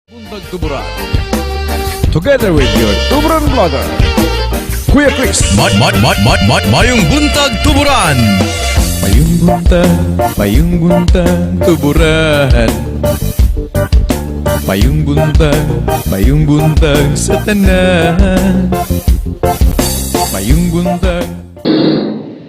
Buntag Tuburan. Together with your Tuburan vlogger, Kuya Chris. Mayong buntag tuburan. Mayung buntag tuburan. Mayung buntag sa tanan. Mayung buntag.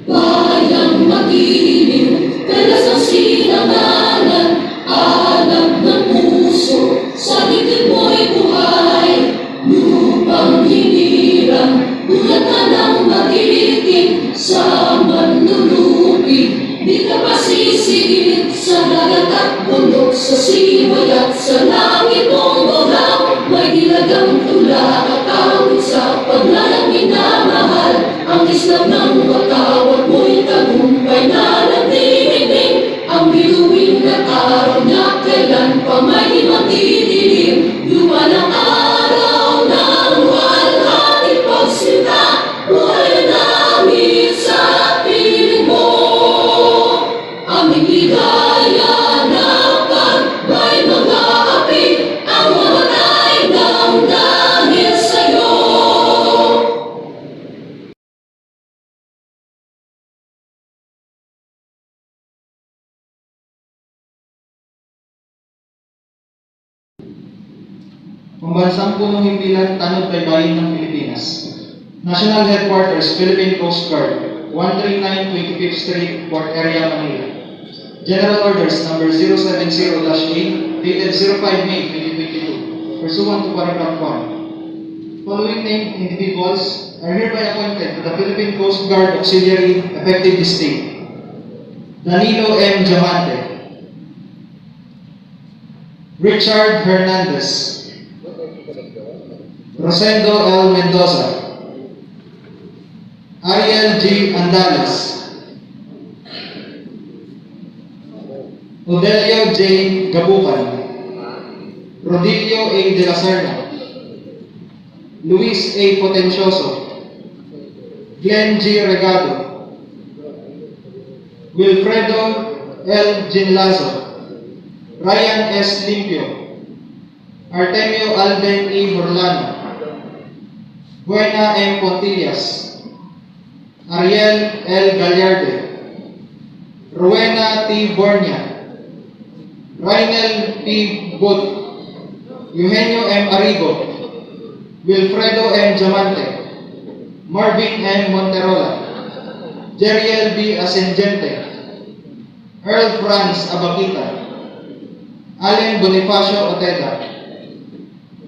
Bayang mag-inim, kalas ang sinangalan, alam ng puso, sa dibdib mo'y buhay. Lupang hinirang, bulat ka ng magilitin, sa manlulupin, di ka pasisigit, sa dagat at bundok, sa siway at sa langit mong oraw. May dilagang tula at awit sa paglalang minamahal, ang islap ng watawat mo'y tagumpay na nagdinigdig. Ang bituin at araw na kailan pa may magdidilim. Lupa ng araw ng walhati pagsinta, buhay na namin sa piling mo. Aming ligaya na pag-may mag-aapi, ang mamatay ng dahil sa'yo. Pambansang punong himpilan, tanod baybayin ng Pilipinas. National Headquarters, Philippine Coast Guard, 139 25th Street, Port Area, Manila. General Orders Number 070-8, dated 05 May 2022, pursuant to Paragraph 1. Following named individuals are hereby appointed to the Philippine Coast Guard Auxiliary effective this date. Danilo M. Diamante, Richard Hernandez, Rosendo L. Mendoza, Ariel G. Andales, Odelio J. Gabucan, Rodilio A. de la Serna, Luis A. Potencioso, Glenn G. Regado, Wilfredo L. Ginlazo, Ryan S. Limpio, Artemio Alden E. Horlano, Buena M. Pontillas, Ariel L. Gallarde, Rowena T. Bornia, Rainel P. Bot, Eugenio M. Arrigo, Wilfredo M. Diamante, Marvin M. Monterola, Jeriel B. Ascendente, Earl Franz Abakita, Allen Bonifacio Oteda,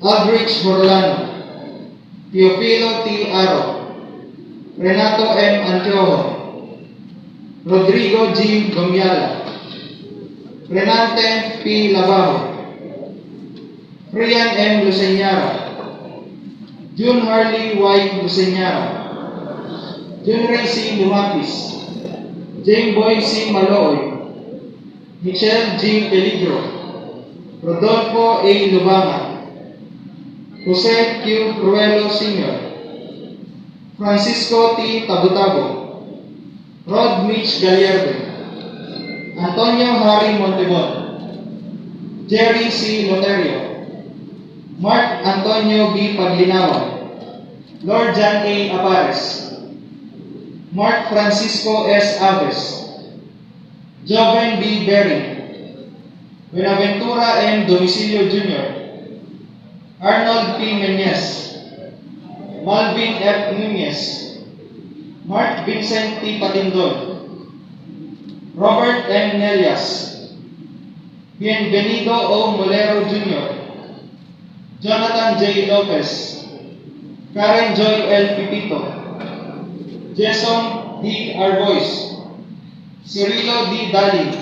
Aldrich Horlano, Teofilo T. Aro, Renato M. Antiojo, Rodrigo G. Gomiala, Renante P. Labajo, Rian M. Luceñara, June Harley Y. Luceñara, June Ray C. Lumapis, Jane Boy C. Malooy, Michelle G. Peligro, Rodolfo A. Lubama, Jose Q. Cruelo Sr., Francisco T. Tabutabo, Rod Mitch Gallardo, Antonio Harry Montebon, Jerry C. Loterio, Mark Antonio B. Paglinawan, Lord John A. Apares, Mark Francisco S. Aves, Joven B. Berry, Buenaventura M. Domicilio Jr., Arnold P. Menyes, Malvin F. Nunez, Mark Vincent T. Patindon, Robert M. Nelias, Bienvenido O. Molero Jr., Jonathan J. Lopez, Karen Joy L. Pipito, Jason D. Arbois, Cirilo D. Dali,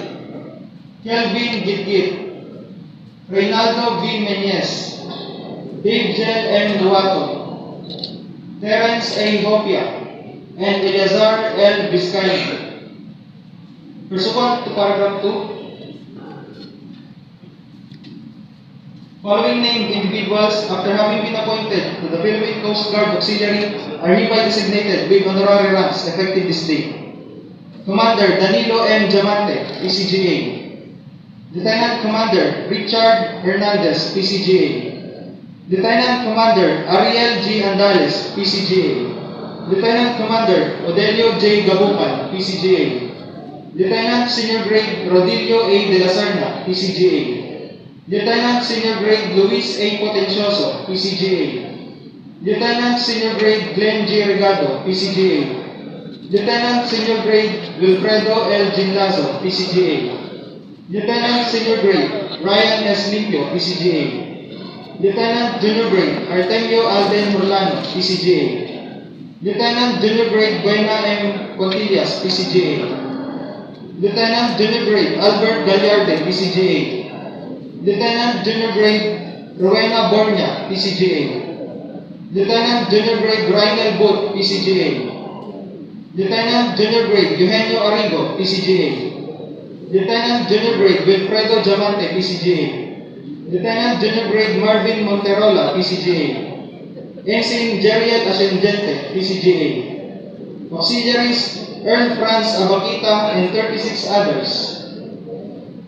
Kelvin Gitgit, Reynaldo V. Menyes, Dave Jel M. Duato, Terence A. Hopia, and Eleazar L. Vizcaino. Pursuant to Paragraph 2, following named individuals, after having been appointed to the Philippine Coast Guard Auxiliary, are hereby designated with honorary ranks effective this day. Commander Danilo M. Diamante, PCGA. Lieutenant Commander Richard Hernandez, PCGA. Lieutenant Commander Ariel G. Andales, PCGA. Lieutenant Commander Odelio J. Gabucan, PCGA. Lieutenant Senior Grade Rodilio A. de la Serna, PCGA. Lieutenant Senior Grade Luis A. Potencioso, PCGA. Lieutenant Senior Grade Glenn G. Regado, PCGA. Lieutenant Senior Grade Wilfredo L. Ginlazo, PCGA. Lieutenant Senior Grade Ryan S. Limpio, PCGA. Lieutenant Junior Grade Artemio Alden Murlano, PCGA. Lieutenant Junior Grade Buena M. Contillas, PCGA. Lieutenant Junior Grade Albert Gallarde, PCGA. Lieutenant Junior Grade Rowena Bornia, PCGA. Lieutenant Junior Grade Rainel Booth, PCGA. Lieutenant Junior Grade Eugenio Arrigo, PCGA. Lieutenant Junior Grade Wilfredo Diamante, PCGA. Lieutenant Junior Grade Marvin Monterola, PCGA. Ensign Jeriel Ascendente, PCGA. Auxiliaries Earl Franz Abakita and 36 others.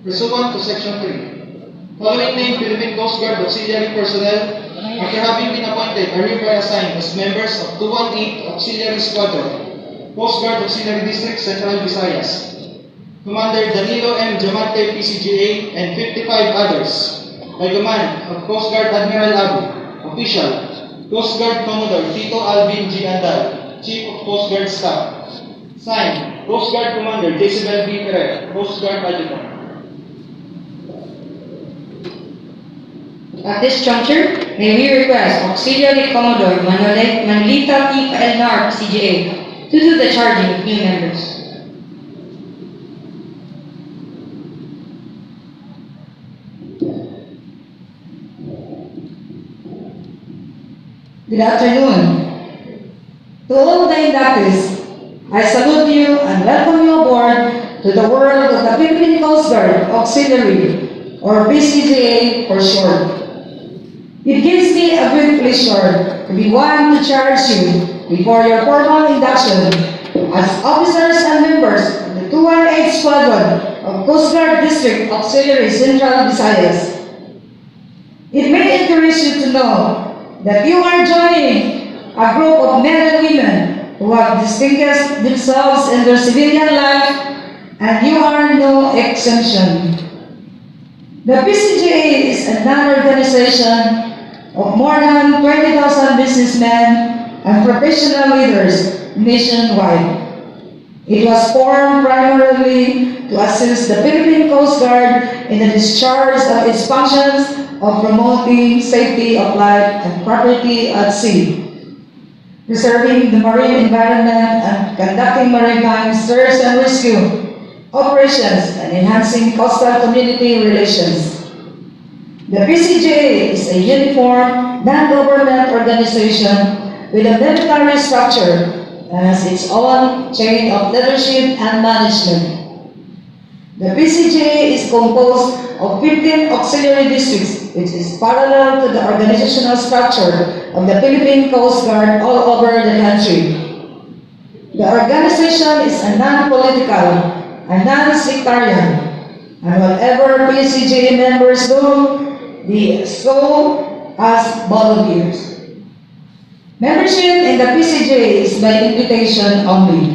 Pursuant to Section 3. Following named Philippine Coast Guard auxiliary personnel, after having been appointed, are hereby assigned as members of 218 Auxiliary Squadron, Coast Guard Auxiliary District, Central Visayas. Commander Danilo M. Diamante, PCGA, and 55 others, by command of Coast Guard Admiral Abu. Official, Coast Guard Commodore Tito Alvin G. Andal, Chief of Coast Guard Staff. Signed, Coast Guard Commander Jezebel B. Ferrer, Coast Guard Adjutant. At this juncture, may we request Auxiliary Commodore Manolita P. Elnar, PCGA, to do the charging of new members. Good afternoon. To all the inductees, I salute you and welcome you aboard to the world of the Philippine Coast Guard Auxiliary, or PCGA for short. It gives me a great pleasure to be one to charge you before your formal induction as officers and members of the 218 Squadron of Coast Guard District Auxiliary Central Visayas. It may interest you to know that you are joining a group of men and women who have distinguished themselves in their civilian life, and you are no exemption. The PCGA is a non-organization of more than 20,000 businessmen and professional leaders nationwide. It was formed primarily to assist the Philippine Coast Guard in the discharge of its functions of promoting safety of life and property at sea, preserving the marine environment and conducting maritime search and rescue operations and enhancing coastal community relations. The PCGA is a uniform, non-government organization with a military structure and has its own chain of leadership and management. The PCGA is composed of 15 auxiliary districts, which is parallel to the organizational structure of the Philippine Coast Guard all over the country. The organization is a non-political and non-sectarian, and whatever PCGA members do, they so as volunteers. Membership in the PCGA is by invitation only.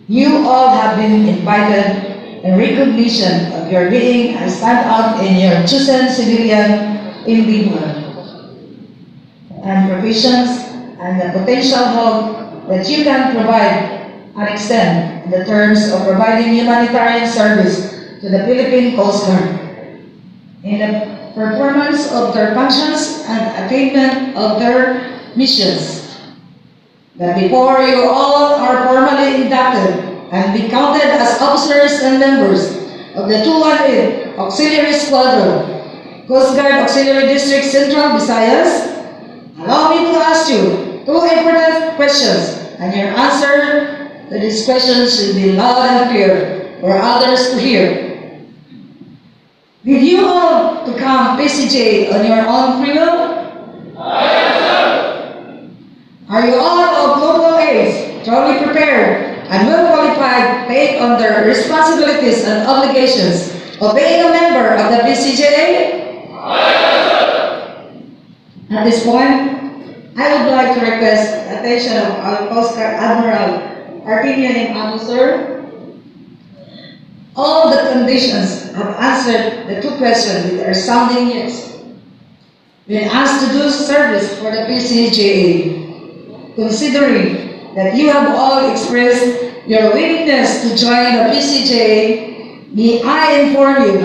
You all have been invited in recognition of your being and stand out in your chosen civilian endeavor and provisions and the potential help that you can provide and extend in the terms of providing humanitarian service to the Philippine Coast Guard in the performance of their functions and attainment of their missions. That before you all are formally inducted and be counted as officers and members of the 218 Auxiliary Squadron, Coast Guard Auxiliary District Central Visayas, allow me to ask you two important questions, and your answer to these questions should be loud and clear for others to hear. Did you all become PCGA on your own free will? Are you all of local age, thoroughly prepared, and well qualified to take on their responsibilities and obligations Obeying a member of the PCGA? At this point, I would like to request the attention of our Coast Guard Admiral Artinian Officer. All the conditions have answered the two questions with a resounding yes. When asked to do service for the PCGA, considering that you have all expressed your willingness to join the PCGA, may I inform you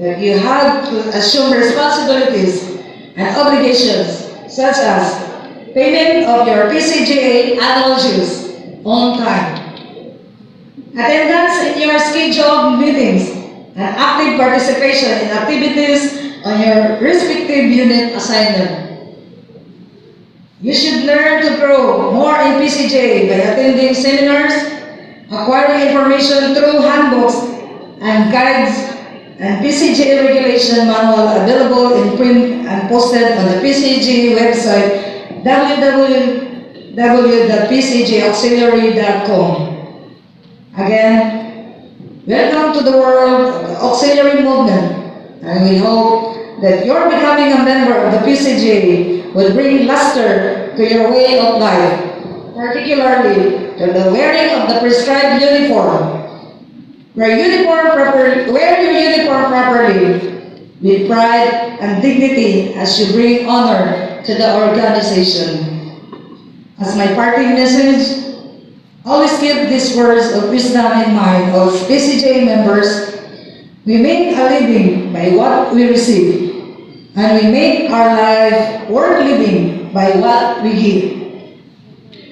that you have to assume responsibilities and obligations such as payment of your PCGA annual dues on time, attendance in your scheduled meetings, and active participation in activities on your respective unit assignment. You should learn to grow more in PCGA by attending seminars, acquiring information through handbooks and guides, and PCGA regulation manual available in print and posted on the PCGA website www.pcgauxiliary.com. Again, welcome to the world of the auxiliary movement, and we hope that your becoming a member of the PCGA will bring luster to your way of life, particularly to the wearing of the prescribed uniform. Wear your uniform properly with pride and dignity as you bring honor to the organization. As my parting message, always keep these words of wisdom in mind of PCGA members. We make a living by what we receive, and we make our life worth living by what we give.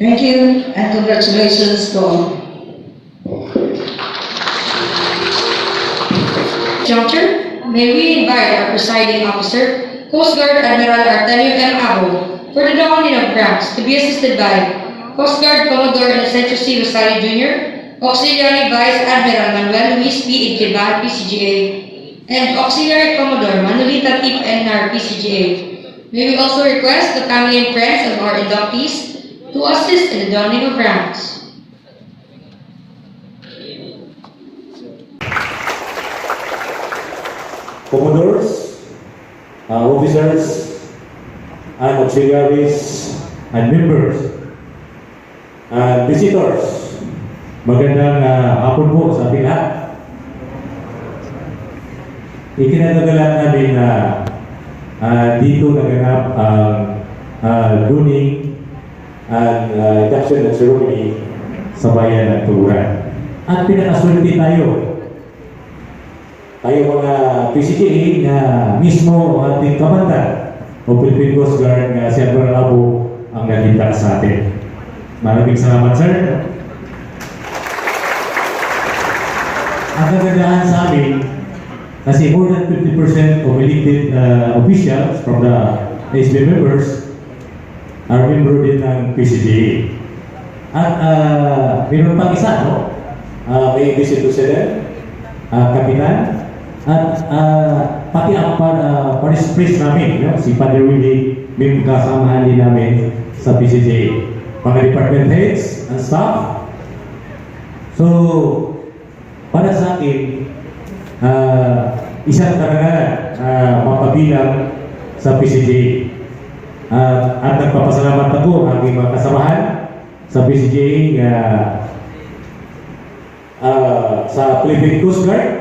Thank you, and congratulations to all. Juncture, may we invite our presiding officer, Coast Guard Admiral Artelio M. Abo, for the dawning of grants to be assisted by Coast Guard Commodore Inocencio C. Rosales Jr., Auxiliary Vice Admiral Manuel Luis P. Iglebar, PCGA, and Auxiliary Commodore Manolita T. N.R., PCGA. May we also request the family and friends of our inductees to assist in the dawning of grants. Commodores, officers, and auxiliaries, and members, and visitors. Magandang hapon po sa ating lahat. Ikinatagalan namin na dito naganap ang dawning and induction ceremony sa bayan ng Tuburan. At pinakaswerte tayo mga PCGA na mismo ang ating kamanda o Philippine Coast Guard na si Admiral Abo ang nagkita sa atin. Maraming salamat, sir. Ang kagandahan sa amin, kasi more than 50% of elected officials from the SB members are member din ng PCGA. At mayroon pang isa, no? May vice president, kapitan, at pati ang participants namin, no? Si Padre Willie, may kasamahan din namin sa PCGA. Mga department heads and staff. So, para sa akin, isang karangalan mapabilang sa PCGA. At nagpapasalamat ako ang aking mga kasamahan sa PCGA sa Philippine Coast Guard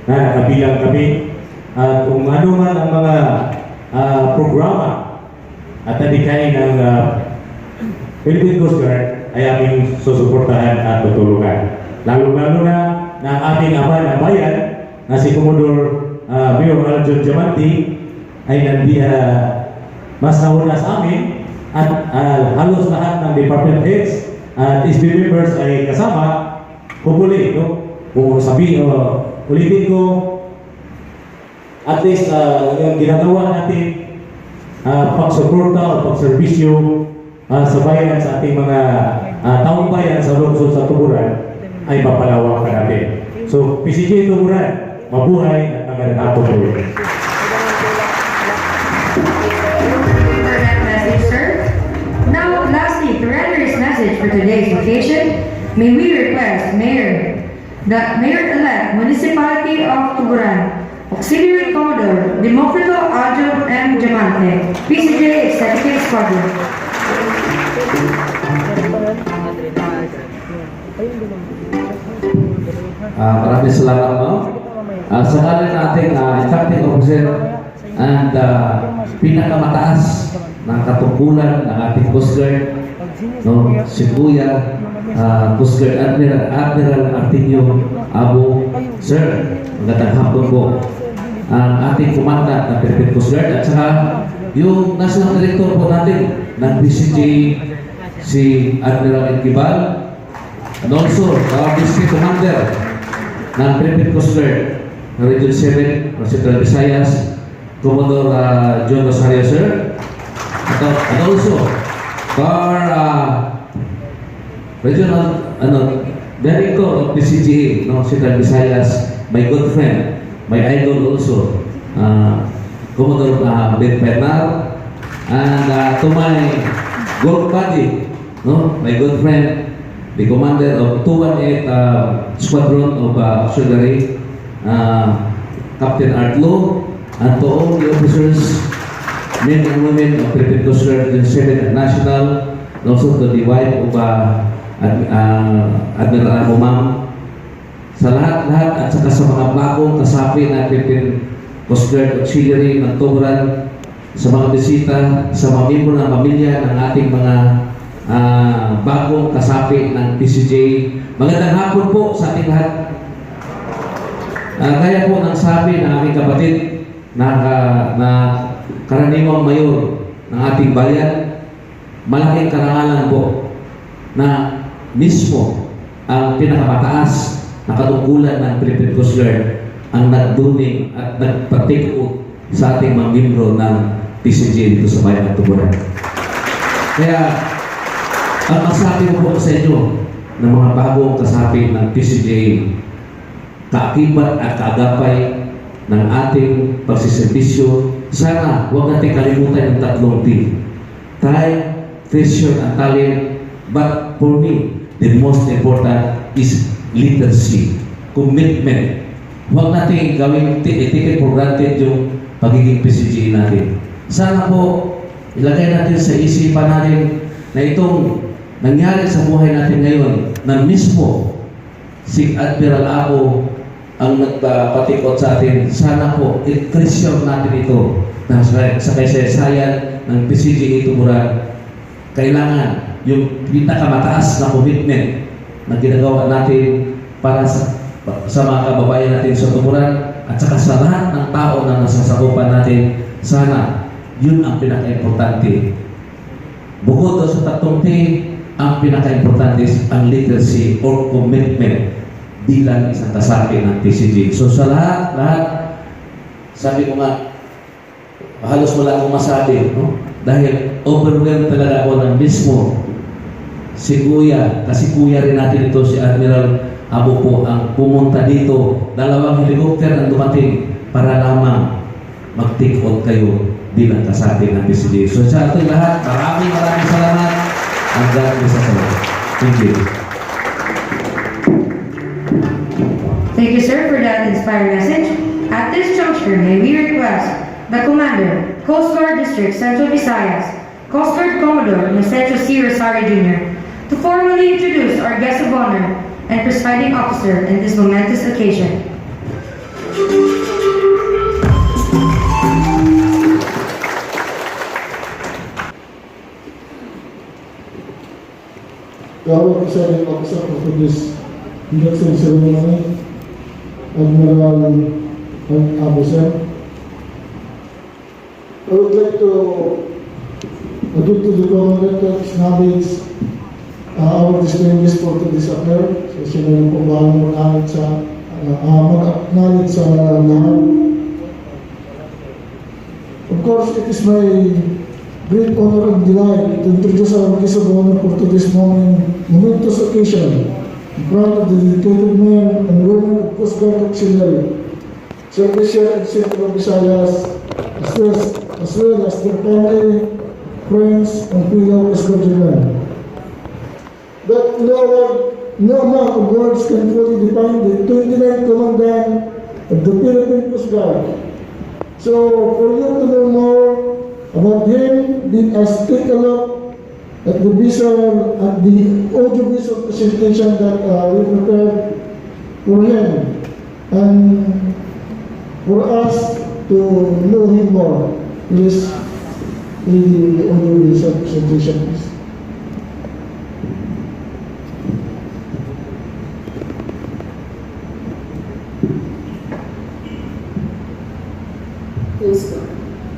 na nakabilang kami. At kung ano man ang mga programa at adikain ng Philippine Coast Guard ay aming susuportahan at tutulungan. Lalo-lalo na ang ating ama ng bayan na si Commodore Mayor Aljon Diamante ay mas nauna sa amin at halos lahat ng department heads at SB members ay kasama. Hopefully, no? Kung sabihin, ulitin ko, at least yung ginagawa natin pagsuporta o pagserbisyo sa bayan, sa ating mga taong bayan sa lungsod sa Tuburan ay mapalawak pa natin. So, PCGA Tuburan, mabuhay at magandang hapon po. Now, lastly, to render his message for today's occasion, may we request Mayor the Mayor-elect Municipality of Tuburan, Auxiliary Commodore Democrito Adjo M. Diamante, PCGA Executive Squadron. Maraming salamat, no? Sa ngalan nating Captain Officer and pinakamataas ng katungkulan ng ating Coast Guard, no? Si Kuya Coast Guard Admiral Artinio Abo. Sir, magandang hapon po. Ang ating Commander ng Philippine Coast Guard at saka yung National Director po natin ng PCGA, si Admiral Equibal, and also our District Commander ng Philippine Coast Guard Region 7 or Central Visayas, Commodore John Rosario, sir. And also our Regional Director of PCGA, no, Central Visayas, my good friend, my idol also, Commodore Ben Pernar, and to my gold buddy, no, my good friend, the commander of 218 Squadron of Auxiliary, Captain Artlo, and to all the officers, men and women of Philippine Coast Guard 7 National, and also to the wife of Admiral Abo, ma'am, sa lahat-lahat at saka sa mga bagong kasapi ng Philippine Coast Guard Auxiliary ng Tuburan, sa mga bisita, sa mga miyembro ng pamilya ng ating mga bagong kasapi ng PCGA. Magandang hapon po sa ating lahat. Kaya po nang sabi ng aking kapatid na karaniwang mayor ng ating bayan, malaking karangalan po na mismo ang pinakamataas na katungkulan ng Philippine Coast Guard ang nagduning at nagpatikot sa ating mga miyembro ng PCGA dito sa bayan ng Tuburan. Kaya ang masabi ko po sa inyo ng mga bagong kasapi ng PCGA, kaakibat at kaagapay ng ating pagsiservisyo, sana huwag natin kalimutan yung tatlong T: time, treasure, and talent. But for me, the most important is literacy, commitment. Huwag natin gawin, take for granted yung pagiging PCGA natin. Sana po, ilagay natin sa isipan natin na itong nangyari sa buhay natin ngayon, na mismo si Admiral Abo ang nagpatikot sa atin. Sana po, i-treasure natin ito na sa kasaysayan ng PCGA Tuburan. Kailangan yung pinakamataas na commitment na ginagawa natin para sa mga kababayan natin sa Tuburan at saka sa lahat ng tao na nasasakupan natin. Sana yun ang pinaka-importante. Bukod sa tatlong T, ang pinaka-importante is ang literacy or commitment bilang isang kasapi ng PCGA. So sa lahat, sabi ko nga, halos wala akong masabi, no? Dahil overwhelmed talaga ako ng mismo si Kuya, kasi Kuya rin natin ito, si Admiral Abo po ang pumunta dito. 2 helicopter ang dumating para lamang mag-take out kayo bilang kasapi ng PCGA. So sa ating lahat, maraming salamat. And God bless us all. Thank you. Thank you, sir, for that inspiring message. At this juncture, may we request the Commander, Coast Guard District, Central Visayas, Coast Guard Commodore Nasencio C. Rosario Jr., to formally introduce our guest of honor and presiding officer in this momentous occasion. Our presiding officer for this induction ceremony, Admiral Abo, sir. I would like to give to the Commander knowledge our distinguished for today's affair. So sila yung kung bago mag-acknowledge sa lahat. Of course, it is my great honor and delight to introduce our guest of honor for today's momentous occasion in front of the dedicated men and women of Coast Guard Auxiliary, service here in Central Visayas, as well as their family, friends, and fellow Coast Guard men. That we award no amount of words can fully define the 29th Commandant of the Philippine Coast Guard. So, for you to know more about him, let us take a look at the audio-visual presentation that we prepared for him and for us to know him more. Please, the audio-visual presentation, please. Coast Guard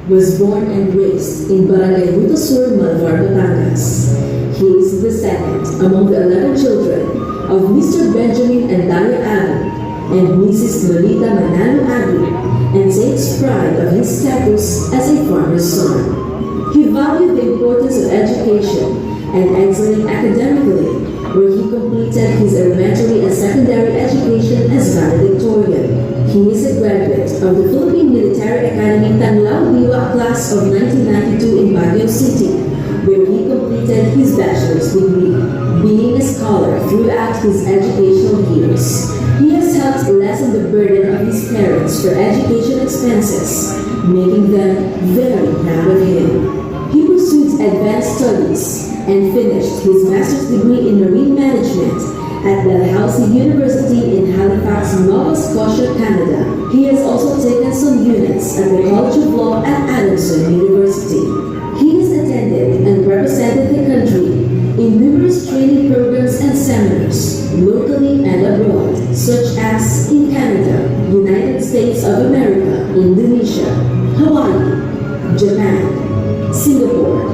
was born and raised in Barangay Ruta Sur, Malvar, Batangas. He is the second among the 11 children of Mr. Benjamin and Dalia Agu and Mrs. Lolita Manalo Agu, and takes pride of his status as a farmer's son. He valued the importance of education and excelling academically, where he completed his elementary and secondary education as valedictorian. He is a graduate of the Philippine Military Academy Tanlaw Biwa class of 1992 in Baguio City, where he completed his bachelor's degree. Being a scholar throughout his educational years, he has helped lessen the burden of his parents for education expenses, making them very proud of him. He pursued advanced studies and finished his master's degree in marine management at Dalhousie University in Halifax, Nova Scotia, Canada. He has also taken some units at the College of Law at Adamson University. He has attended and represented the country in numerous training programs and seminars, locally and abroad, such as in Canada, United States of America, Indonesia, Hawaii, Japan, Singapore,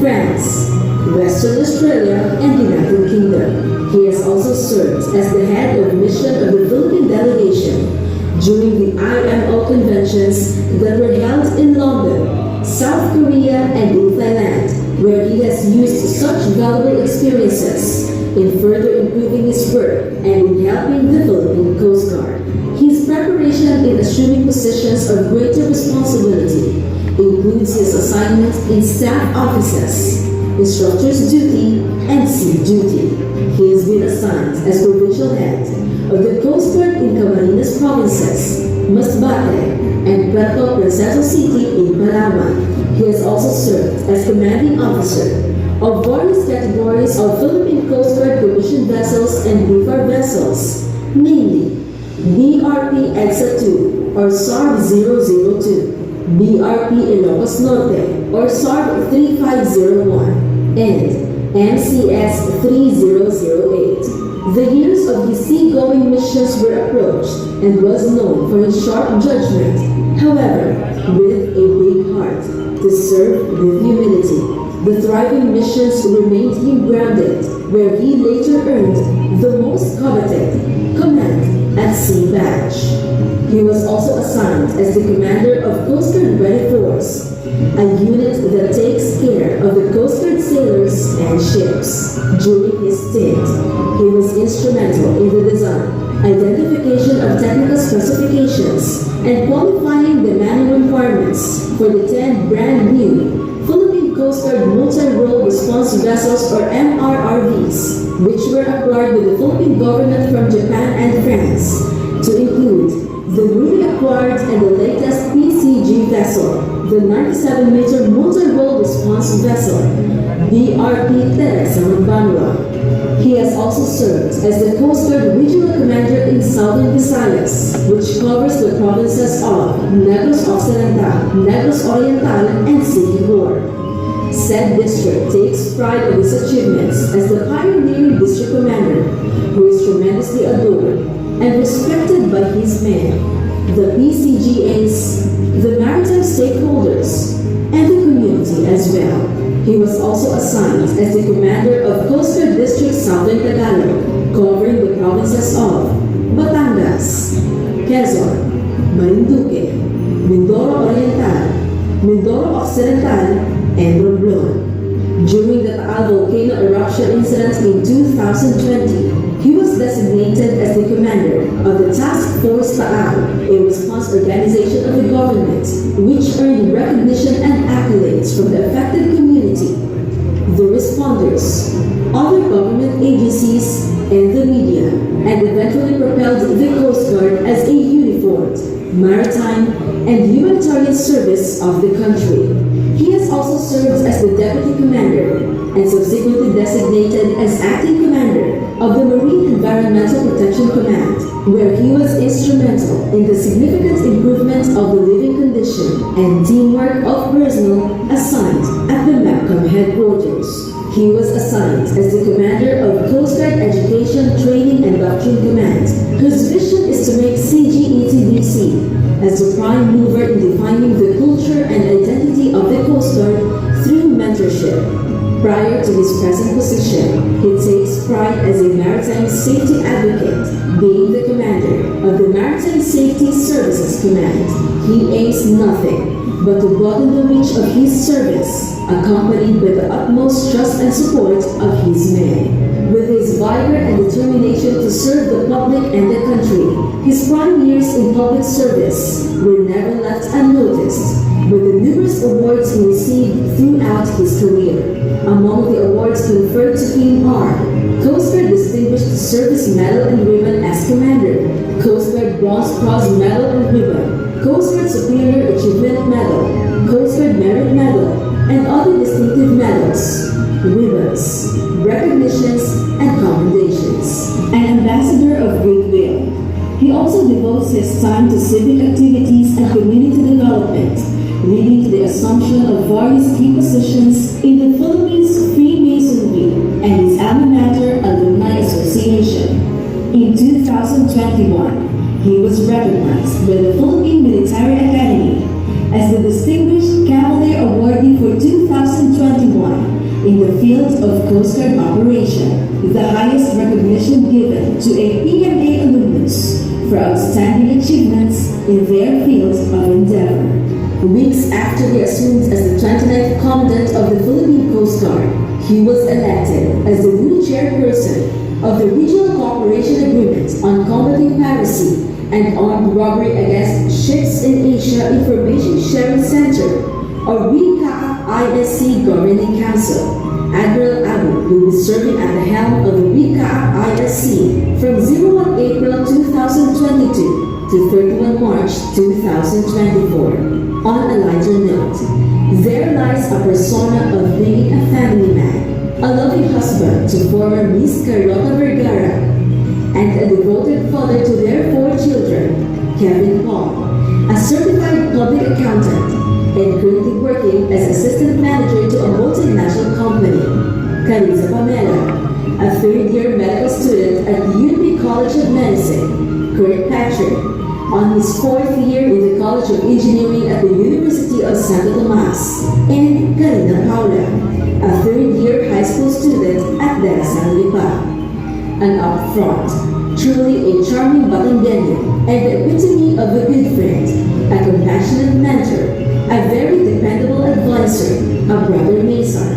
France, Western Australia, and United Kingdom. He has also served as the head of mission of the Philippine delegation during the IMO conventions that were held in London, South Korea, and in Thailand, where he has used such valuable experiences in further improving his work and in helping the Philippine Coast Guard. His preparation in assuming positions of greater responsibility includes his assignment in staff offices, instructor's duty, and sea duty. He has been assigned as provincial head of the Coast Guard in Camarines provinces, Masbate, and Puerto Princesa City in Palawan. He has also served as commanding officer of various categories of Philippine Coast Guard commissioned vessels and BFAR vessels, namely BRP EDSA 2 or SARB 002, BRP Ilocos Norte or SARB 3501, and MCS 3008. The years of his seagoing missions were approached and was known for his sharp judgment, however, with a big heart, to serve with humility. The thriving missions remained him grounded, where he later earned the most coveted Command at Sea badge. He was also assigned as the commander of Coast Guard Ready Force, a unit that takes care of the Coast Guard sailors and ships. During his stint, he was instrumental in the design, identification of technical specifications, and qualifying the manual requirements for the 10 brand new Philippine Coast Guard Multi-Role Response Vessels or MRRVs, which were acquired by the Philippine government from Japan and France, to include the newly acquired and the latest PCGA vessel, the 97-meter Multi-Role Response Vessel, BRP Teresa Magbanwa. He has also served as the Coast Guard Regional Commander in Southern Visayas, which covers the provinces of Negros Occidental, Negros Oriental, and Siquijor. Said district takes pride in his achievements as the pioneering district commander, who is tremendously adored and respected by his men, the PCGAs, the maritime stakeholders, and the community as well. He was also assigned as the commander of Coast Guard District Southern Tagalog, covering the provinces of Batangas, Quezon, Marinduque, Mindoro Oriental, Mindoro Occidental, and Romblon. During the Taal volcano eruption incident in 2020, he was designated as the commander of the Task Force Taal, a response organization of the government, which earned recognition and accolades from the affected community, the responders, other government agencies, and the eventually propelled the Coast Guard as a uniformed, maritime, and humanitarian service of the country. He has also served as the Deputy Commander and subsequently designated as Acting Commander of the Marine Environmental Protection Command, where he was instrumental in the significant improvement of the living condition and teamwork of personnel assigned at the MAPCOM headquarters. He was assigned as the commander of Coast Guard Education, Training and Doctrine Command, whose vision is to make CGETBC as the prime mover in defining the culture and identity of the Coast Guard through mentorship. Prior to his present position, he takes pride as a maritime safety advocate, being the commander of the Maritime Safety Services Command. He aims nothing but to broaden the reach of his service, accompanied by the utmost trust and support of his men. With his vigor and determination to serve the public and the country, his prime years in public service were never left unnoticed, with the numerous awards he received throughout his career. Among the awards conferred to him are Coast Guard Distinguished Service Medal and Ribbon as Commander, Coast Guard Bronze Cross Medal and Ribbon, Coast Guard Superior Achievement Medal, Coast Guard Merit Medal, and other distinctive medals, ribbons, recognitions, and commendations. An ambassador of goodwill. He also devotes his time to civic activities and community development, leading to the assumption of various key positions in the Philippines Freemasonry and his alma mater Alumni Association. In 2021, he was recognized by the Philippine Military Academy as the Distinguished Cavalier Awardee for 2021 in the field of Coast Guard operation, the highest recognition given to a PMA alumnus for outstanding achievements in their field of endeavor. Weeks after he assumed as the 29th Commandant of the Philippine Coast Guard, he was elected as the new chairperson of the Regional Cooperation Agreement on Combating Piracy and Armed Robbery Against Ships in Asia Information Sharing Center, or WCAA-ISC Governing Council. Admiral Abu will be serving at the helm of the WCAA-ISC from 01 April 2022 to 31 March 2024. On a lighter note, there lies a persona of being a family man, a loving husband to former Miss Carlota Vergara, and a devoted father to their 4 children, Kevin Paul, a certified public accountant, and currently working as assistant manager to a multinational company. Carissa Pamela, a 3rd-year medical student at UP College of Medicine. Kurt Patrick, on his 4th year in the College of Engineering at the University of Santo Tomas. And Karina Paula, a 3rd-year high school student at De La Salle Lipa. An upfront, truly a charming Batangueño, and the epitome of a good friend, a compassionate mentor, a very dependable advisor, a brother Mason,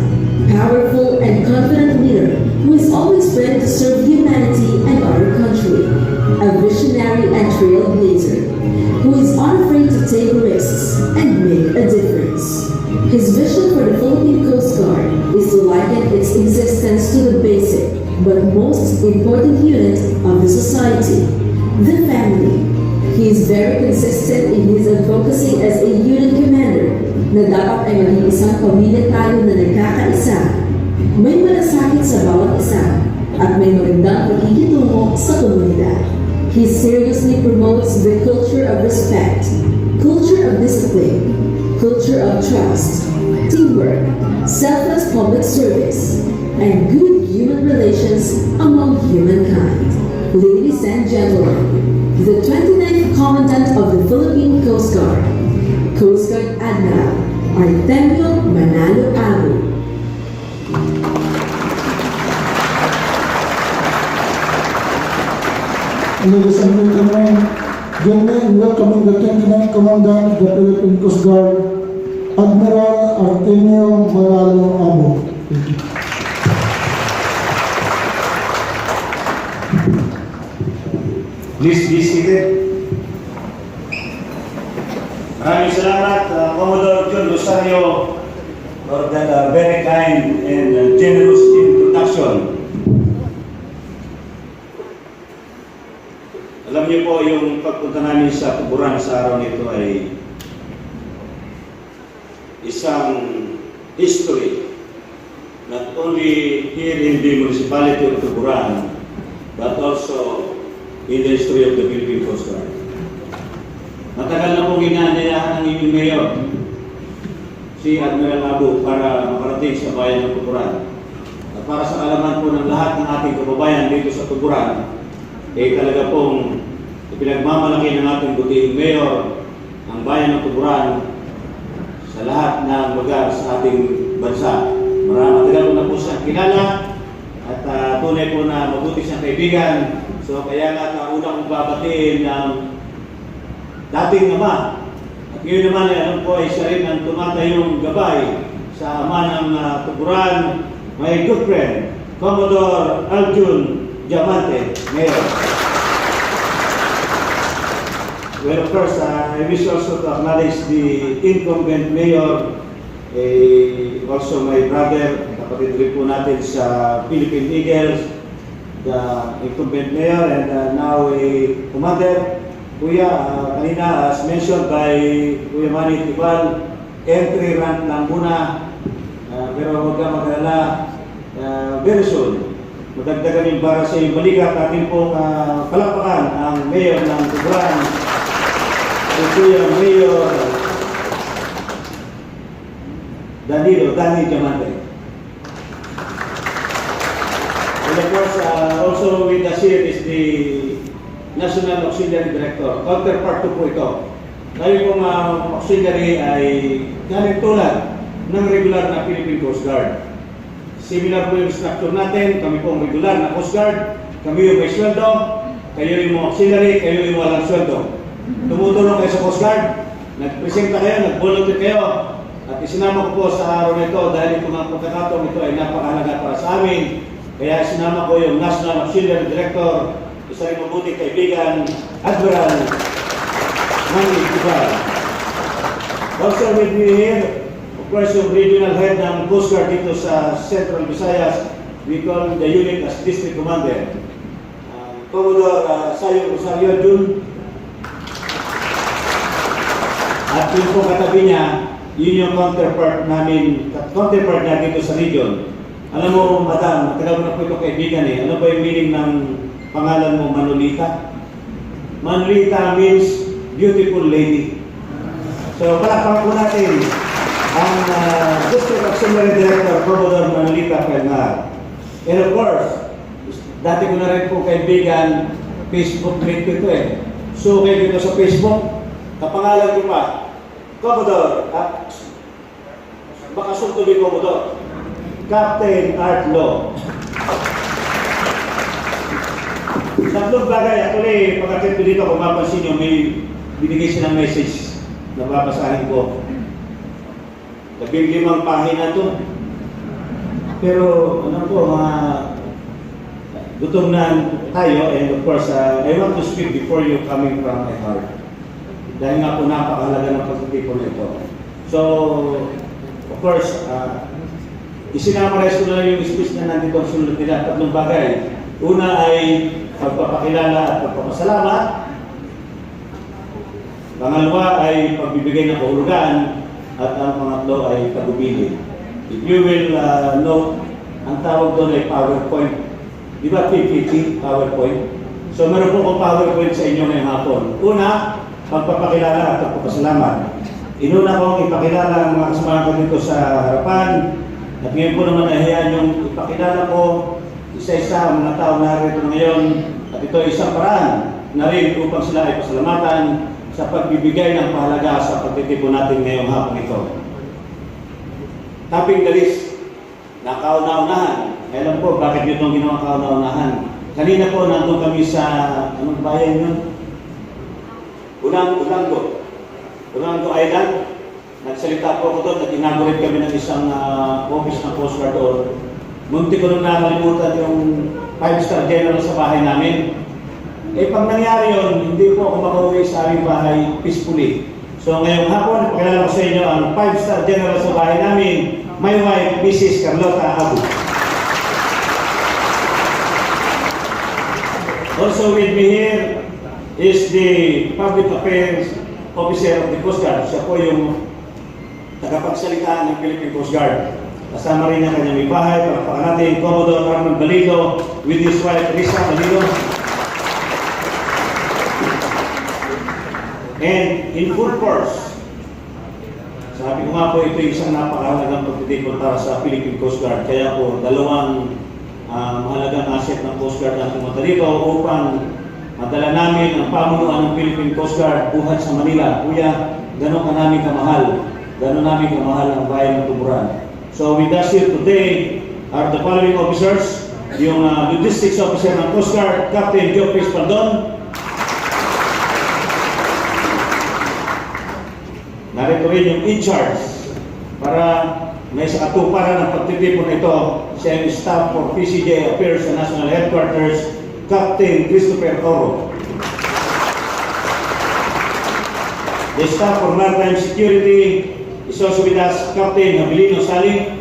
powerful and confident leader who is always ready to serve humanity and our country, a visionary and trailblazer who is unafraid to take risks and make a difference. His vision for the Philippine Coast Guard is to liken its existence to the basic but most important unit of the society, the family. He is very consistent in his advocacy as a unit commander na dapat ay maging isang pamilya tayo na nagkakaisa. May malasakit sa bawat isa at may magandang pakikitungo sa komunidad. He seriously promotes the culture of respect, culture of discipline, culture of trust, teamwork, selfless public service, and good human relations among humankind. Ladies and gentlemen, the 29th Commandant of the Philippine Coast Guard, Coast Guard Admiral Artemio Manalo Abu. Ladies and gentlemen, join me in welcoming the 29th Commandant of the Philippine Coast Guard, Admiral Artemio Manalo Abu. Thank you. Please be seated. Maraming salamat, Commodore John Rosario, for that very kind and generous introduction. Alam niyo po, yung pagpunta namin sa Tuburan sa araw nito ay isang history, not only here in the municipality of Tuburan, but also in the history of the Philippine Coast Guard. Matagal na po ginanayahan ng inyong mayor, si Admiral Abu, para makarating sa bayan ng Tuburan. At para sa kaalaman po ng lahat ng ating kababayan dito sa Tuburan, talaga pong pinagmamalaki ng ating butihing mayor ang bayan ng Tuburan sa lahat ng lugar sa ating bansa. Matagal ko na po siyang kilala at tunay po na mabuti siyang kaibigan. So kaya nga una kong babatiin ng dating ama. At ngayon naman ay alam ko ay siya rin ang tumatayong gabay sa ama ng Tuburan, my good friend, Commodore Aljun Diamante, Mayor. Well, of course, I wish also to acknowledge the incumbent mayor, also my brother, kapatid rin po natin sa Philippine Eagles, the incumbent mayor, and now a commander. Kuya, kanina as mentioned by Kuya Manny Tibal, entry rank lang muna, pero huwag ka mag-alala, very soon. Madagdagan yung para sa iyong balikat, ating pong palakpakan ang mayor ng Tuburan, Kuya Mayor Dani Diamante. And of course, also with us here is the National Auxiliary Director. Counterpart po ito. Tayo pong auxiliary ay galing tulad ng regular na Philippine Coast Guard. Similar po yung structure natin. Kami pong regular na Coast Guard. Kami yung may sweldo. Kayo yung auxiliary. Kayo yung walang sweldo. Tumutulong kayo sa Coast Guard. Nagpresenta kayo, nag-volunteer kayo. At isinama ko po sa araw na ito dahil itong mga pagkakataong ito ay napakahalaga para sa amin. Kaya sinama ko yung National Auxiliary Director, isa rin mabuting kaibigan, Admiral Manny Tibal. Also with me here, of course, yung regional head ng Coast Guard dito sa Central Visayas, we call the unit as District Commander. Commodore Sayo Rosario Jun. At yung po katabi niya, yun yung counterpart niya dito sa region. Alam mo, madam, matagal na po ito kaibigan Ano ba yung meaning ng pangalan mo, Manolita? Manolita means beautiful lady. So, palakpakan po natin ang District Auxiliary Director, Commodore Manolita Pelnar. And of course, dati ko na rin po kaibigan, Facebook mate ko ito So, kayo dito sa Facebook, kapangalan ko pa, Commodore, baka suntubi Commodore, Captain Art Law. Tatlong bagay, actually, pagkatid ko dito, kung mapansin nyo, may binigay silang message na babasahin ko. 15 pahina to. Pero, ano po, mga gutom na tayo, and of course, I want to speak before you coming from my heart. Dahil nga po napakahalaga ng pagtitipon nito. So, of course, isinamarize ko na yung speech na nandito ang sunod nila. Tatlong bagay. Una ay pagpapakilala at pagpapasalamat. Pangalawa ay pagbibigay ng kahulugan. At ang pangatlo ay pagubili. If you will note, ang tawag doon ay PowerPoint. Di ba PPT, PowerPoint? So meron po akong PowerPoint sa inyo ngayong hapon. Una, pagpapakilala at pagpapasalamat. Inuna kong ipakilala ang mga kasama ko dito sa harapan. At ngayon po naman ahiyaan yung ipakilala ko isa-isa ang mga tao narito ngayon. At ito ay isang paraan na rin upang sila ay pasalamatan sa pagbibigay ng pahalaga sa pagtitipon natin ngayong hapon ito. Tapping the list na kauna-unahan. Alam po bakit yun itong ginawa kauna-unahan. Kanina po nandun kami sa anong bayan yun? Unanggo Island. Nagsalita po ako doon at inaugurate kami ng isang office ng Coast Guard doon. Munti ko nung nakalimutan yung 5-star general sa bahay namin. Pag nangyari yun, hindi po ako makauwi sa aming bahay peacefully. So ngayong hapon, ipakilala ko sa inyo ang 5-star general sa bahay namin, my wife, Mrs. Carlota Abu. Also with me here, is the Public Affairs Officer of the Coast Guard. Siya po yung tagapagsalita ng Philippine Coast Guard. Kasama rin ang kanyang ibahay, palakpakan natin, Commodore Arnold Balido with his wife Risa Balido. And in full force, sabi ko nga po, ito isang napakahalagang pagtitipon para sa Philippine Coast Guard. Kaya po, dalawang mahalagang asset ng Coast Guard ang pumunta dito upang madala namin ang pamunuan ng Philippine Coast Guard buhat sa Manila. Kuya, gano'n ka namin kamahal. Gano'n namin kamahal ang bayan ng Tuburan. So with us here today are the following officers. Yung Logistics Officer ng Coast Guard, Captain Joe Paldon. Narito rin yung in-charge para may sa katuparan ng pagtitipon ito, siya yung staff for PCGA Affairs sa National Headquarters, Captain Christopher Oro. The staff for Maritime Security is also with us, Captain Habilino Sali.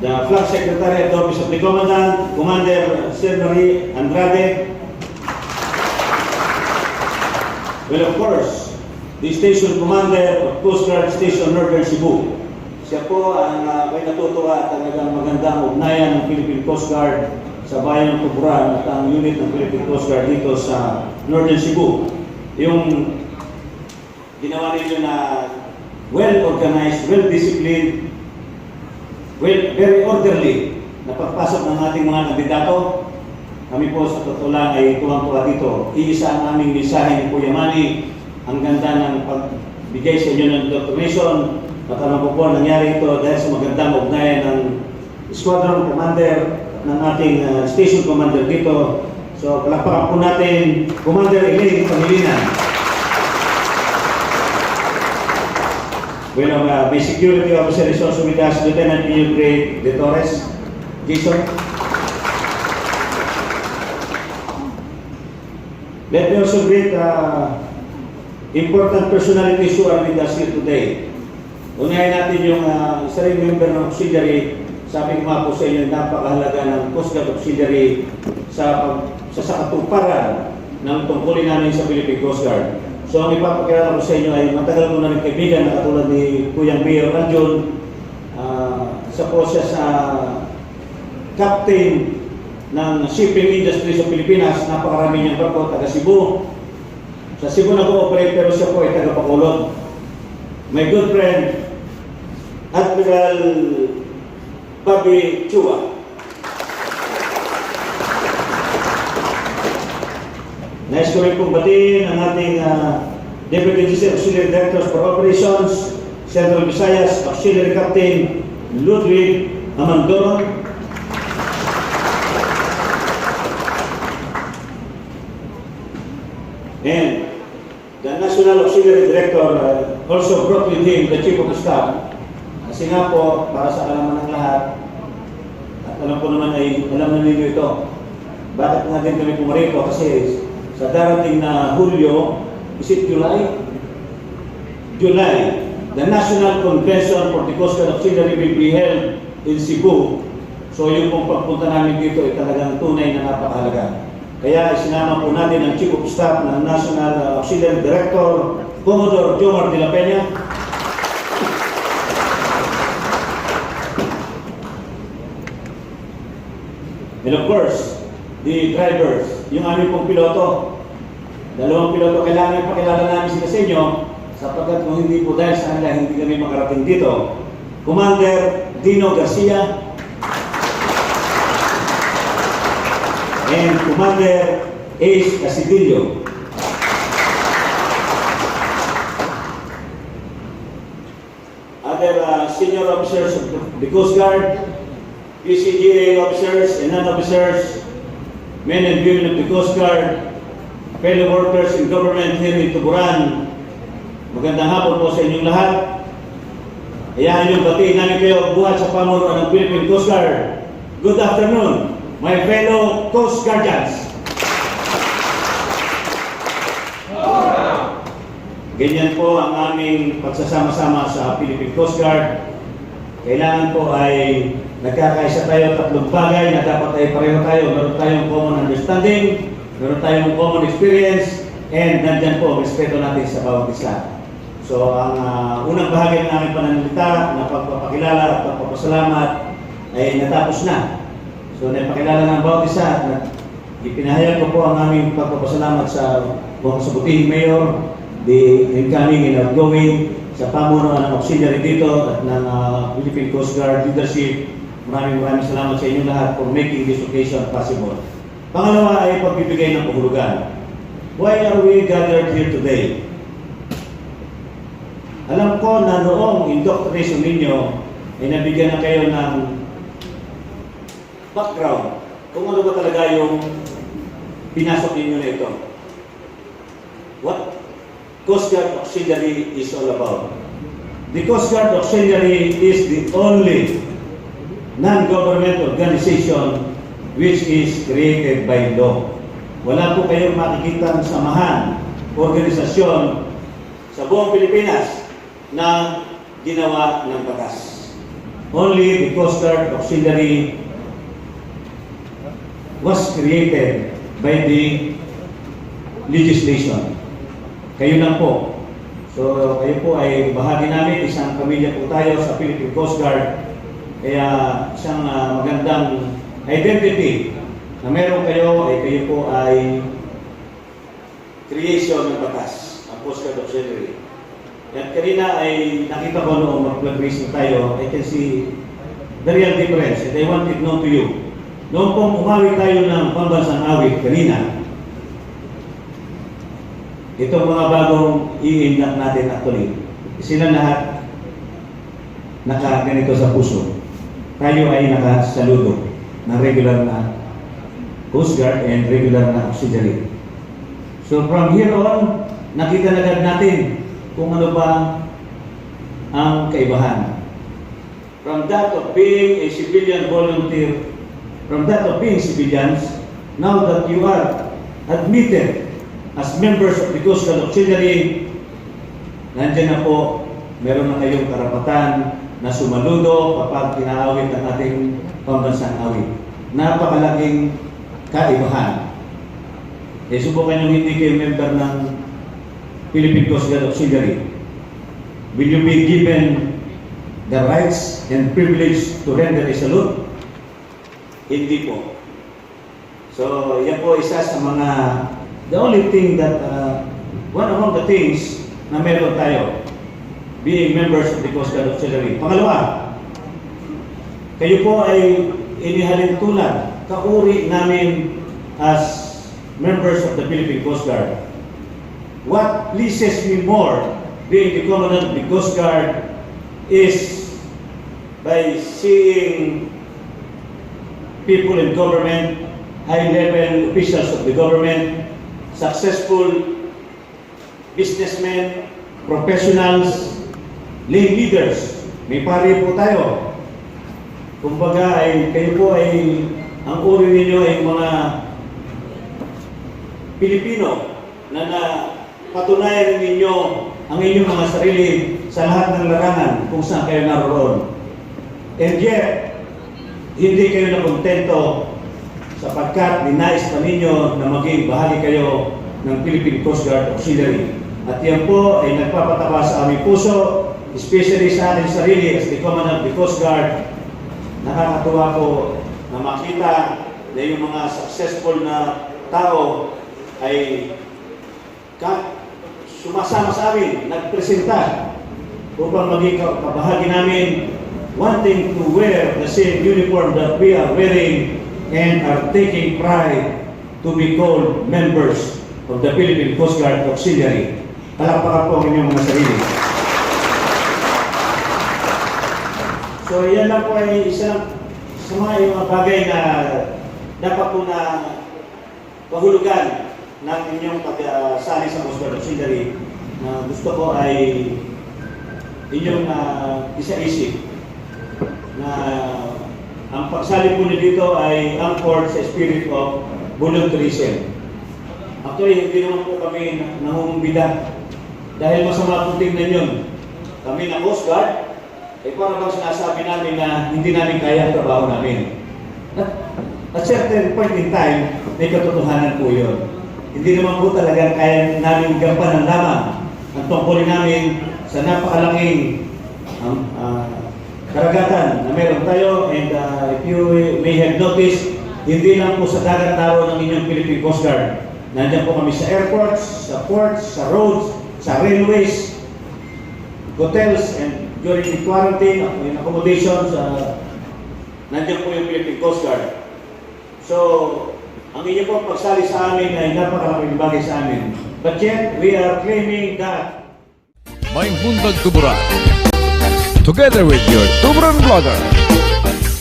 The Flag Secretary at the Office of the Commandant, Commander Sergio Andrade. Well, of course, the Station Commander of Coast Guard Station Northern Cebu. Siya po ang may natutuwa at talagang magandang ugnayan ng Philippine Coast Guard sa bayan ng Tuburan at ang unit ng Philippine Coast Guard dito sa Northern Cebu. Yung ginawa ninyo na well-organized, well-disciplined, very orderly na pagpasok ng ating mga kandidato. Kami po sa totoo lang ay tuwang-tuwa dito. Iisa ang aming mensahe ni Kuya Manny. Ang ganda ng pagbigay sa inyo ng doctrination. At ano po po nangyari ito dahil sa magandang ugnayan ng Squadron Commander ng ating Station Commander dito. So palakpakan po natin Commander Elaine Pangilinan. Well, may security officer is also with us, Lieutenant Mayor Grade De Torres. Jason. Let me also greet important personalities who are with us here today. Unahin natin yung isa rin member ng auxiliary. Sabi ko nga po sa inyo, napakahalaga ng Coast Guard auxiliary sa katuparan ng tungkulin namin sa Philippine Coast Guard. So ang ipapakilala ko sa inyo ay matagal ko na rin kaibigan na katulad ni Kuyang Mayor Ranjun. Isa po siya sa captain ng shipping industry sa Pilipinas. Napakarami niyang barko, taga Cebu. Sa Cebu nag-ooperate pero siya po ay taga Bacolod. My good friend, Admiral Bobby Chua. Nice ko rin pong batiin ang ating Deputy Auxiliary Directors for Operations, Central Visayas, Auxiliary Captain Ludwig Amandoron. And the National Auxiliary Director also brought with him the Chief of Staff. Kasi nga po, para sa kalaman ng lahat, at alam ko naman ay alam na ninyo ito, bakit nga din kami pumarito? Kasi sa darating na Hulyo, is it July? July, the National Convention for the Coast Guard Auxiliary will be held in Cebu. So yung pong pagpunta namin dito ay talagang tunay na napakahalaga. Kaya isinama po natin ang Chief of Staff ng National Auxiliary Director, Commodore Jomar de la Peña. And of course, the drivers, yung aming pong piloto. Dalawang piloto, kailangan ipakilala namin sila sa inyo sapagkat kung hindi po dahil sa kanila, hindi kami makarating dito. Commander Dino Garcia and Commander Ace Casidillo. Other senior officers of the Coast Guard, PCGA officers and non-officers, men and women of the Coast Guard, fellow workers in government here in Tuburan, magandang hapon po sa inyong lahat. Hayaan niyong batiin namin kayo buhat sa pamunuan ng Philippine Coast Guard. Good afternoon, my fellow Coast Guardians. Ganyan po ang aming pagsasama-sama sa Philippine Coast Guard. kailangan po ay nagkakaisa tayo tatlong bagay na dapat ay pareho tayo. Meron tayong common understanding, meron tayong common experience, and nandyan po, respeto natin sa bawat isa. So, ang unang bahagi ng aming pananalita na pagpapakilala at pagpapasalamat ay natapos na. So, napakilala ng bawat isa at ipinahayag ko po ang aming pagpapasalamat sa buong kasabutihing mayor, the incoming and outgoing, sa pamunuan ng auxiliary dito at ng Philippine Coast Guard leadership. Maraming salamat sa inyo lahat for making this occasion possible. Pangalawa ay pagbibigay ng kahulugan. Why are we gathered here today? Alam ko na noong indoctrination ninyo ay nabigyan na kayo ng background kung ano ba talaga yung pinasok ninyo na ito. What Coast Guard Auxiliary is all about. The Coast Guard Auxiliary is the only non-government organization which is created by law. Wala po kayong makikita ng samahan, organisasyon sa buong Pilipinas na ginawa ng batas. Only the Coast Guard Auxiliary was created by the legislation. Kayo lang po. So, kayo po ay bahagi namin, isang pamilya po tayo sa Philippine Coast Guard. Kaya isang magandang identity na meron kayo ay kayo po ay creation ng batas, ang Coast Guard Auxiliary. At kanina ay nakita ko noong mag-flag-raising tayo, I can see the real difference and I want it known to you. Noong pong umawit tayo ng pambansang awit kanina, itong mga bagong i-induct natin actually, sila lahat nakaganito sa puso. Tayo ay nakasaludo ng regular na Coast Guard and regular na auxiliary. So from here on, nakita na agad natin kung ano ba ang kaibahan. From that of being a civilian volunteer, from that of being civilians, now that you are admitted as members of the Coast Guard Auxiliary, nandiyan na po, meron na kayong karapatan na sumaludo kapag kinaawit ng ating pambansang awit. Napakalaking kaibahan. Eh, subukan nyo hindi kayo member ng Philippine Coast Guard Auxiliary. Will you be given the rights and privilege to render a salute? Hindi po. So, yan po isa sa mga the only thing that, one among the things na meron tayo, being members of the Coast Guard Auxiliary. Pangalawa, kayo po ay inihalin tulad, kauri namin as members of the Philippine Coast Guard. What pleases me more, being the Commandant of the Coast Guard, is by seeing people in government, high-level officials of the government, successful businessmen, professionals, lay leaders. May pari po tayo. Kumbaga ay kayo po ay ang uri ninyo ay mga Pilipino na patunayan ninyo ang inyong mga sarili sa lahat ng larangan kung saan kayo naroon. And yet, hindi kayo nakontento sapagkat ninais pa ninyo na maging bahagi kayo ng Philippine Coast Guard Auxiliary. At yan po ay nagpapataba sa aming puso, especially sa ating sarili as the Commandant of the Coast Guard. Nakakatuwa po na makita na yung mga successful na tao ay sumasama sa amin, nagpresenta upang maging kabahagi namin, wanting to wear the same uniform that we are wearing and are taking pride to be called members of the Philippine Coast Guard Auxiliary. Palakpakan po ang inyong mga sarili. So yan lang po ay isa sa mga bagay na dapat po na pahulugan ng inyong pagsali sa Coast Guard Auxiliary na gusto ko ay inyong isa-isip na ang pagsali po dito ay anchored sa spirit of volunteerism. Actually, hindi naman po kami nangungumbida dahil masama po tingnan yun. Kami na Coast Guard, para bang sinasabi namin na hindi namin kaya ang trabaho namin. At certain point in time, may katotohanan po yun. Hindi naman po talaga kaya namin gampanan lamang ang tungkulin namin sa napakalaking karagatan na meron tayo. And if you may have noticed, hindi lang po sa dagat taro ng inyong Philippine Coast Guard. Nandiyan po kami sa airports, sa ports, sa roads, sa railways, hotels, and during the quarantine, in accommodations, nandiyan po yung Philippine Coast Guard. So, ang inyo pong pagsali sa amin ay napakalaking bagay sa amin. But yet, we are claiming that Mayong Buntag Tuburan. Together with your Tuburan vlogger,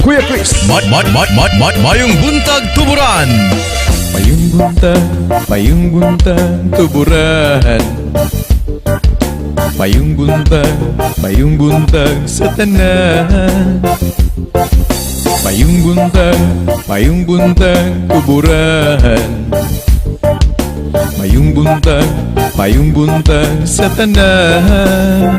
Kuya Chris. Mayong buntag tuburan. Mayong buntag tuburan. Mayong buntag sa tanan. Mayong buntag tuburan. Mayong buntag sa tanan.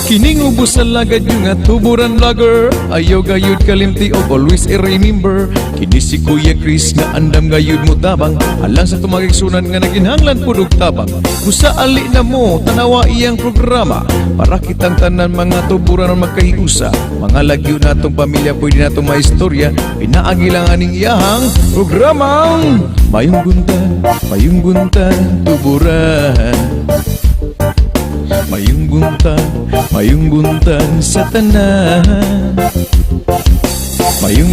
Kining ubos sa lagad yung nga Tuburan vlogger. Ayaw gayud kalimti o always i-remember. Kini si Kuya Chris nga andam gayud mo tabang. Alang sa tumagigsunan nga naginhanglan pudog tabang. Kusa ali na mo tanawa iyang programa. Para kitang tanan mga Tuburan ang magkahiusa. Mga lagyo natong pamilya pwede natong maistorya. Pinaagi lang aning iyahang programang Mayong buntag Tuburan. Mayong buntag sa tanan. Mayong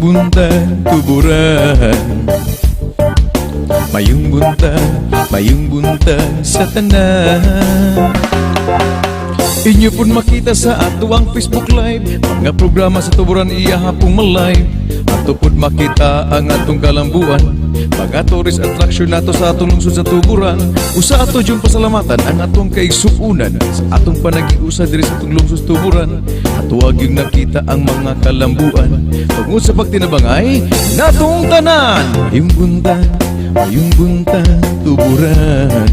buntag tuburan. Mayong buntag sa tanan. Inyo pun makita sa ato ang Facebook Live. Mga programa sa Tuburan iya hapong malive. Ato pun makita ang atong kalambuan. Mga tourist attraction nato sa atong lungsod sa Tuburan. Usa ato yung pasalamatan ang atong kaigsuunan sa atong panagiusa diri sa atong lungsod Tuburan. Ato yung nakita ang mga kalambuan. Tungod sa pagtinabangay natong tanan. Mayong buntag Tuburan.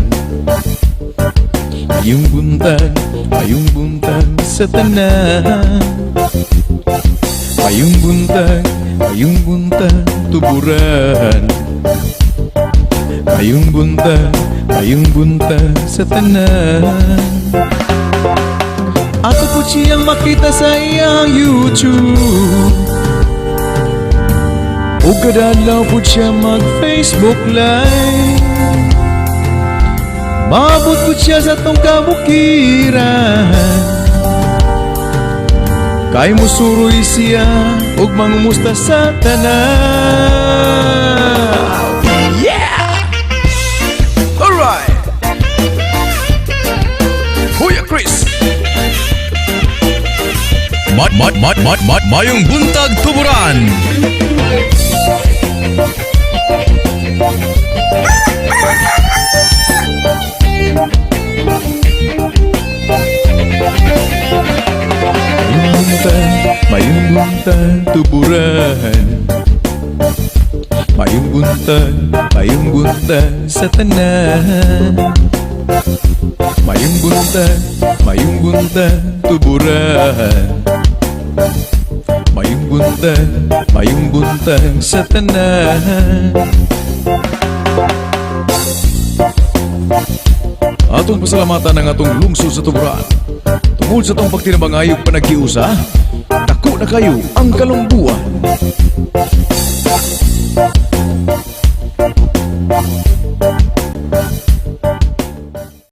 Mayong buntag sa tanan. Mayong buntag Tuburan. Mayong buntag sa tanan. Ako po siyang makita sa iyang YouTube. O kadalaw po siya mag-Facebook Live. Maabot po siya sa tong kabukiran. Kay musuroy siya og mangumusta sa tanan. Yeah! Alright! Kuya Chris. Mayong buntag tuburan. Mayong buntag tuburan. Mayong buntag sa tanan. Mayong buntag tuburan. Mayong buntag sa tanan. Atong pasalamatan ang atong lungsod sa Tuburan. Tungod sa itong pagtinabangayog panagiusa, dako na kayo ang kalumbuan.